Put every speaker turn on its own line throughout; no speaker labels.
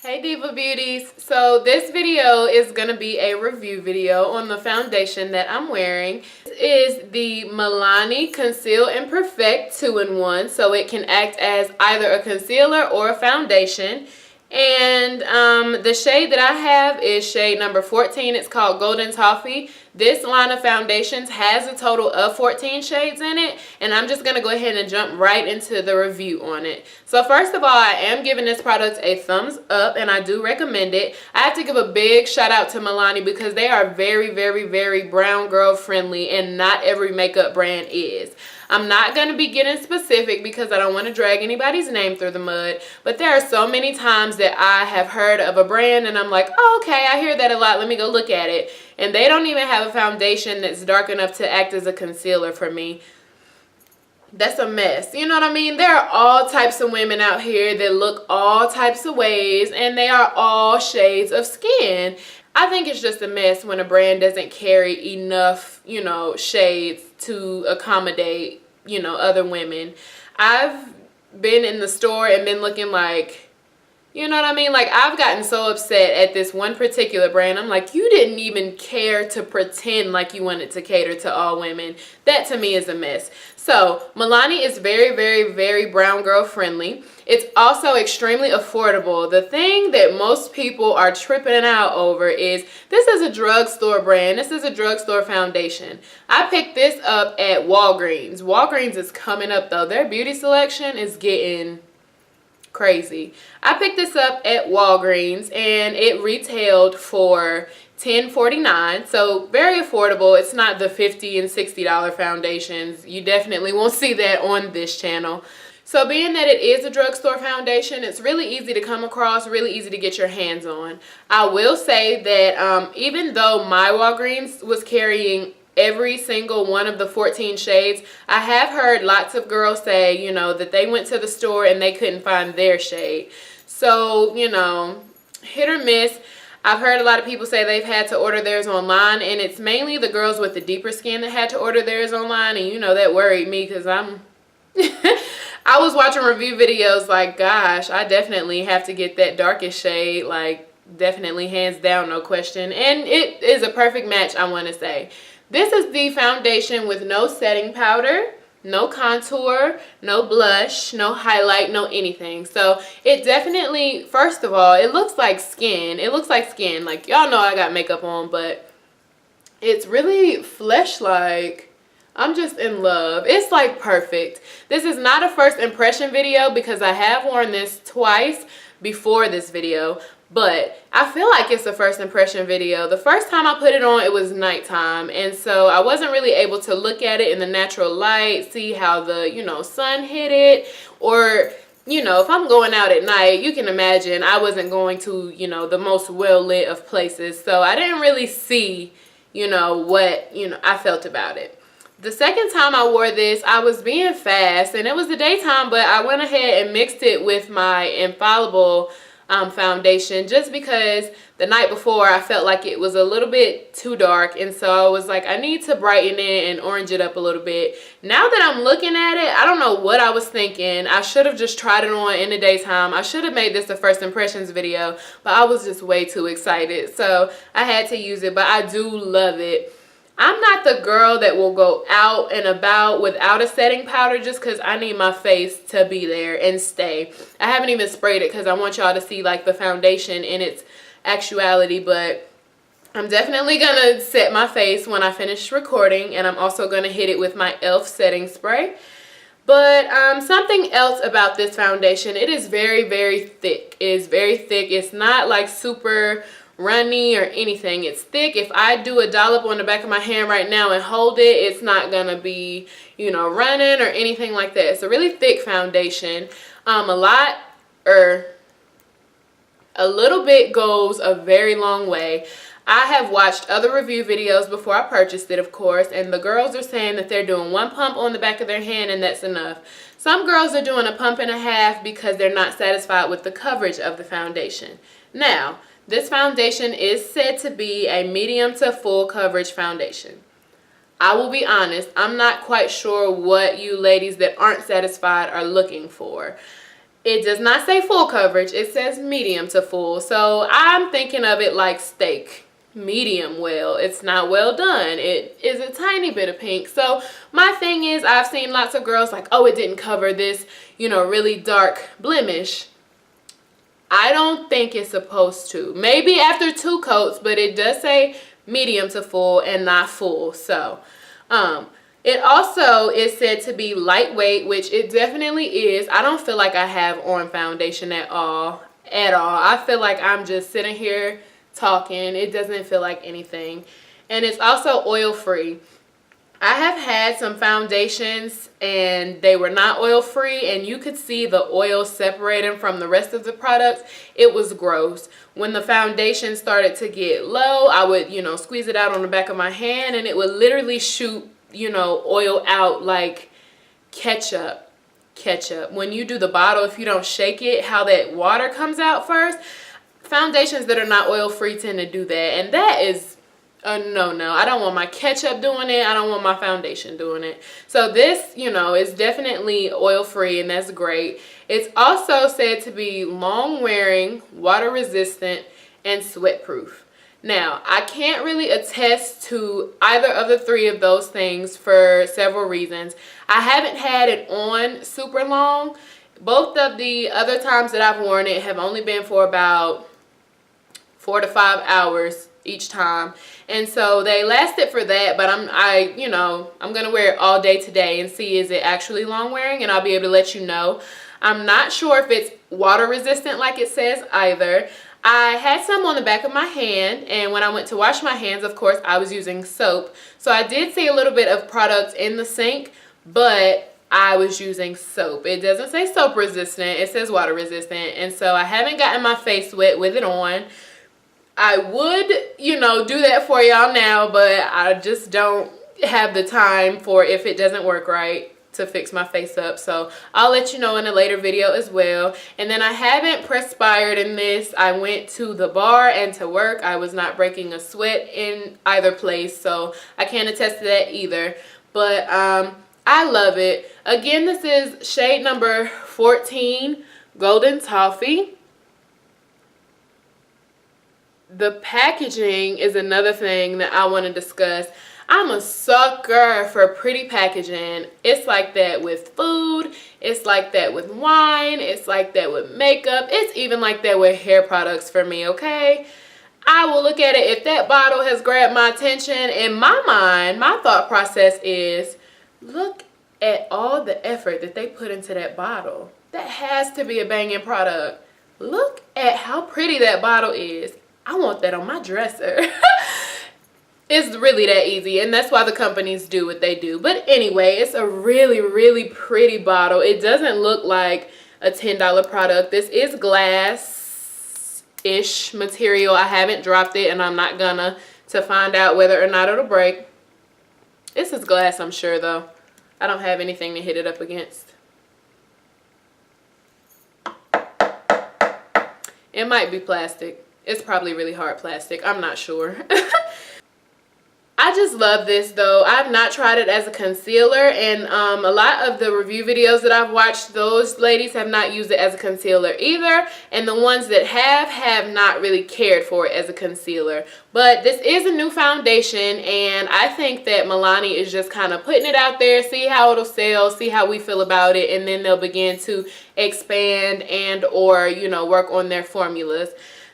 Hey Diva Beauties, so this video is going to be a review video on the foundation that I'm wearing. This is the Milani Conceal and Perfect 2-in-1, so it can act as either a concealer or a foundation. And the shade that I have is shade number 14. It's called Golden Toffee. This line of foundations has a total of 14 shades in it, and I'm just going to go ahead and jump right into the review on it. So first of all, I am giving this product a thumbs up, and I do recommend it. I have to give a big shout out to Milani because they are very, very, very brown girl friendly, and not every makeup brand is. I'm not going to be getting specific because I don't want to drag anybody's name through the mud, but there are so many times that I have heard of a brand and I'm like, oh, okay, I hear that a lot, let me go look at it. And they don't even have a foundation that's dark enough to act as a concealer for me. That's a mess. You know what I mean? There are all types of women out here that look all types of ways, and they are all shades of skin. I think it's just a mess when a brand doesn't carry enough, shades to accommodate, other women. I've been in the store and been looking like, you know what I mean? Like, I've gotten so upset at this one particular brand. I'm like, you didn't even care to pretend like you wanted to cater to all women. That to me is a mess. So Milani is very, very, very brown girl friendly. It's also extremely affordable. The thing that most people are tripping out over is this is a drugstore brand. This is a drugstore foundation. I picked this up at Walgreens. Walgreens is coming up though. Their beauty selection is getting crazy. I picked this up at Walgreens and it retailed for $10.49, so very affordable. It's not the $50 and $60 foundations. You definitely won't see that on this channel. So being that it is a drugstore foundation, it's really easy to come across, really easy to get your hands on. I will say that even though my Walgreens was carrying every single one of the 14 shades, I have heard lots of girls say, that they went to the store and they couldn't find their shade. So, hit or miss. I've heard a lot of people say they've had to order theirs online, and it's mainly the girls with the deeper skin that had to order theirs online, and that worried me because I'm I was watching review videos like, gosh, I definitely have to get that darkest shade, like definitely hands down, no question. And it is a perfect match, I want to say. This is the foundation with no setting powder, no contour, no blush, no highlight, no anything. So it definitely, first of all, it looks like skin. It looks like skin. Like, y'all know I got makeup on, but it's really flesh-like. I'm just in love. It's like perfect. This is not a first impression video because I have worn this twice before this video, but I feel like it's a first impression video. The first time I put it on, it was nighttime, and so I wasn't really able to look at it in the natural light, see how the, sun hit it, or, if I'm going out at night, you can imagine I wasn't going to, the most well-lit of places, so I didn't really see, what, I felt about it. The second time I wore this, I was being fast, and it was the daytime, but I went ahead and mixed it with my Infallible foundation just because the night before I felt like it was a little bit too dark, and so I was like, I need to brighten it and orange it up a little bit. Now that I'm looking at it, I don't know what I was thinking. I should have just tried it on in the daytime. I should have made this a first impressions video, but I was just way too excited, so I had to use it. But I do love it. I'm not the girl that will go out and about without a setting powder just because I need my face to be there and stay. I haven't even sprayed it because I want y'all to see like the foundation in its actuality, but I'm definitely going to set my face when I finish recording, and I'm also going to hit it with my e.l.f. setting spray. But something else about this foundation, it is very, very thick. It is very thick. It's not like super runny or anything. It's thick. If I do a dollop on the back of my hand right now and hold it, it's not gonna be, running or anything like that. It's a really thick foundation. A little bit goes a very long way. I have watched other review videos before I purchased it, of course, and the girls are saying that they're doing one pump on the back of their hand and that's enough. Some girls are doing a pump and a half because they're not satisfied with the coverage of the foundation. Now, this foundation is said to be a medium to full coverage foundation. I will be honest, I'm not quite sure what you ladies that aren't satisfied are looking for. It does not say full coverage. It says medium to full. So I'm thinking of it like steak. Medium well. It's not well done. It is a tiny bit of pink. So my thing is, I've seen lots of girls like, oh, it didn't cover this, you know, really dark blemish. I don't think it's supposed to. Maybe after 2 coats, but it does say medium to full and not full. So it also is said to be lightweight, which it definitely is. I don't feel like I have on foundation at all. I feel like I'm just sitting here talking. It doesn't feel like anything. And it's also oil free. I have had some foundations and they were not oil free, and you could see the oil separating from the rest of the products. It was gross. When the foundation started to get low, I would, you know, squeeze it out on the back of my hand and it would literally shoot, you know, oil out like ketchup. When you do the bottle, if you don't shake it, how that water comes out first. Foundations that are not oil free tend to do that, and that is a no. I don't want my ketchup doing it. I don't want my foundation doing it. So this, you know, is definitely oil free, and that's great. It's also said to be long wearing, water resistant, and sweat proof. Now, I can't really attest to either of the 3 of those things for several reasons. I haven't had it on super long. Both of the other times that I've worn it have only been for about 4 to 5 hours each time, and so they lasted for that. But I'm gonna wear it all day today and see, is it actually long wearing, and I'll be able to let you know. I'm not sure if it's water resistant like it says either. I had some on the back of my hand, and when I went to wash my hands, of course, I was using soap, so I did see a little bit of product in the sink, but I was using soap. It doesn't say soap resistant, it says water resistant, and so I haven't gotten my face wet with it on. I would, you know, do that for y'all now, but I just don't have the time for, if it doesn't work right, to fix my face up. So I'll let you know in a later video as well. And then I haven't perspired in this. I went to the bar and to work. I was not breaking a sweat in either place, so I can't attest to that either. But I love it. Again, this is shade number 14, Golden Toffee. The packaging is another thing that I want to discuss. I'm a sucker for pretty packaging. It's like that with food. It's like that with wine. It's like that with makeup. It's even like that with hair products for me, okay? I will look at it. If that bottle has grabbed my attention, in my mind, my thought process is, look at all the effort that they put into that bottle. That has to be a banging product. Look at how pretty that bottle is. I want that on my dresser. It's really that easy, and that's why the companies do what they do. But anyway, it's a really, really pretty bottle. It doesn't look like a $10 product. This is glass-ish material. I haven't dropped it, and I'm not gonna, to find out whether or not it'll break. This is glass, I'm sure, though. I don't have anything to hit it up against. It might be plastic. It's probably really hard plastic. I'm not sure. I just love this though. I've not tried it as a concealer, and a lot of the review videos that I've watched, those ladies have not used it as a concealer either, and the ones that have not really cared for it as a concealer. But this is a new foundation, and I think that Milani is just kind of putting it out there, see how it'll sell, see how we feel about it, and then they'll begin to expand and or, you know, work on their formulas.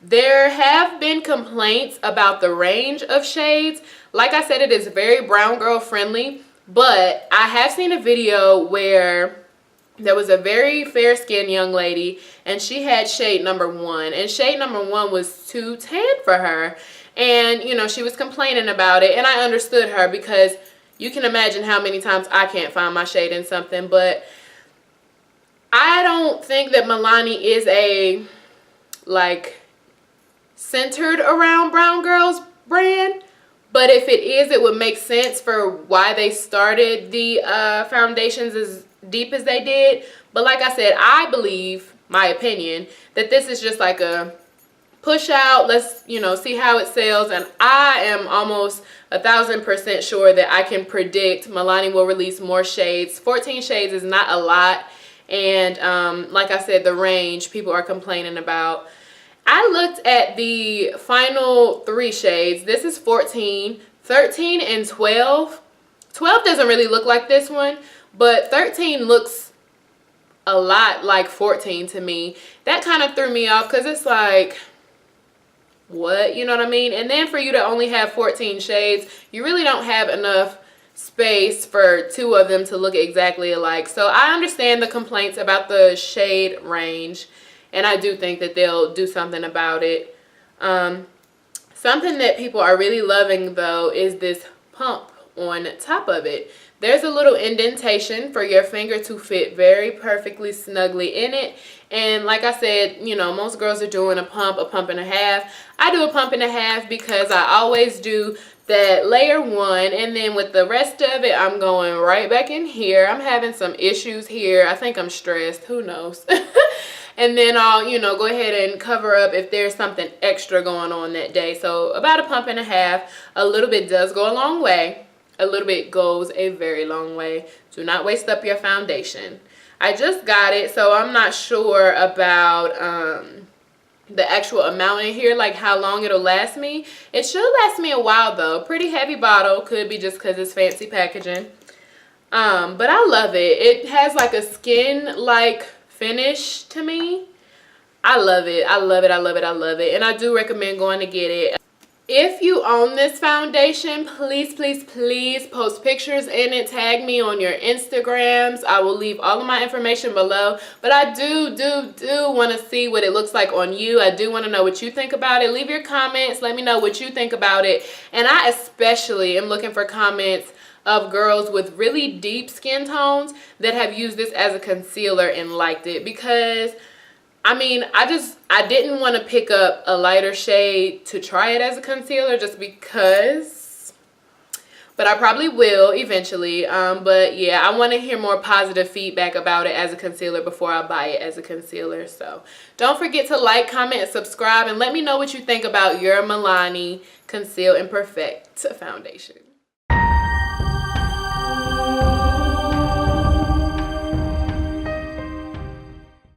There have been complaints about the range of shades. Like I said, it is very brown girl friendly, but I have seen a video where there was a very fair skinned young lady and she had shade number 1, and shade number 1 was too tan for her. And, you know, she was complaining about it, and I understood her because you can imagine how many times I can't find my shade in something. But I don't think that Milani is a, like, centered around brown girls brand, but if it is, it would make sense for why they started the foundations as deep as they did. But like I said, I believe, my opinion, that this is just like a push out, let's, you know, see how it sells. And I am almost 1000% sure that I can predict Milani will release more shades. 14 shades is not a lot, And like I said, the range people are complaining about. I looked at the final 3 shades. This is 14, 13, and 12. 12 doesn't really look like this one, but 13 looks a lot like 14 to me. That kind of threw me off because it's like, what? You know what I mean? And then for you to only have 14 shades, you really don't have enough space for 2 of them to look exactly alike. So I understand the complaints about the shade range, and I do think that they'll do something about it. Something that people are really loving though is this pump on top of it. There's a little indentation for your finger to fit very perfectly snugly in it. And like I said, you know, most girls are doing a pump and a half. I do a pump and a half because I always do that layer 1, and then with the rest of it, I'm going right back in here. I'm having some issues here. I think I'm stressed. Who knows? And then I'll, you know, go ahead and cover up if there's something extra going on that day. So about a pump and a half. A little bit does go a long way. A little bit goes a very long way. Do not waste up your foundation. I just got it, so I'm not sure about the actual amount in here, like how long it'll last me. It should last me a while though. Pretty heavy bottle. Could be just because it's fancy packaging. But I love it. It has like a skin-like finish to me. I love it. I love it. I love it. I love it. And I do recommend going to get it. If you own this foundation, please, please, please post pictures in it. Tag me on your Instagrams. I will leave all of my information below. But I do want to see what it looks like on you. I do want to know what you think about it. Leave your comments. Let me know what you think about it. And I especially am looking for comments of girls with really deep skin tones that have used this as a concealer and liked it, because I mean, I didn't want to pick up a lighter shade to try it as a concealer just because, but I probably will eventually. But yeah, I want to hear more positive feedback about it as a concealer before I buy it as a concealer. So don't forget to like, comment, and subscribe, and let me know what you think about your Milani Conceal and Perfect foundation.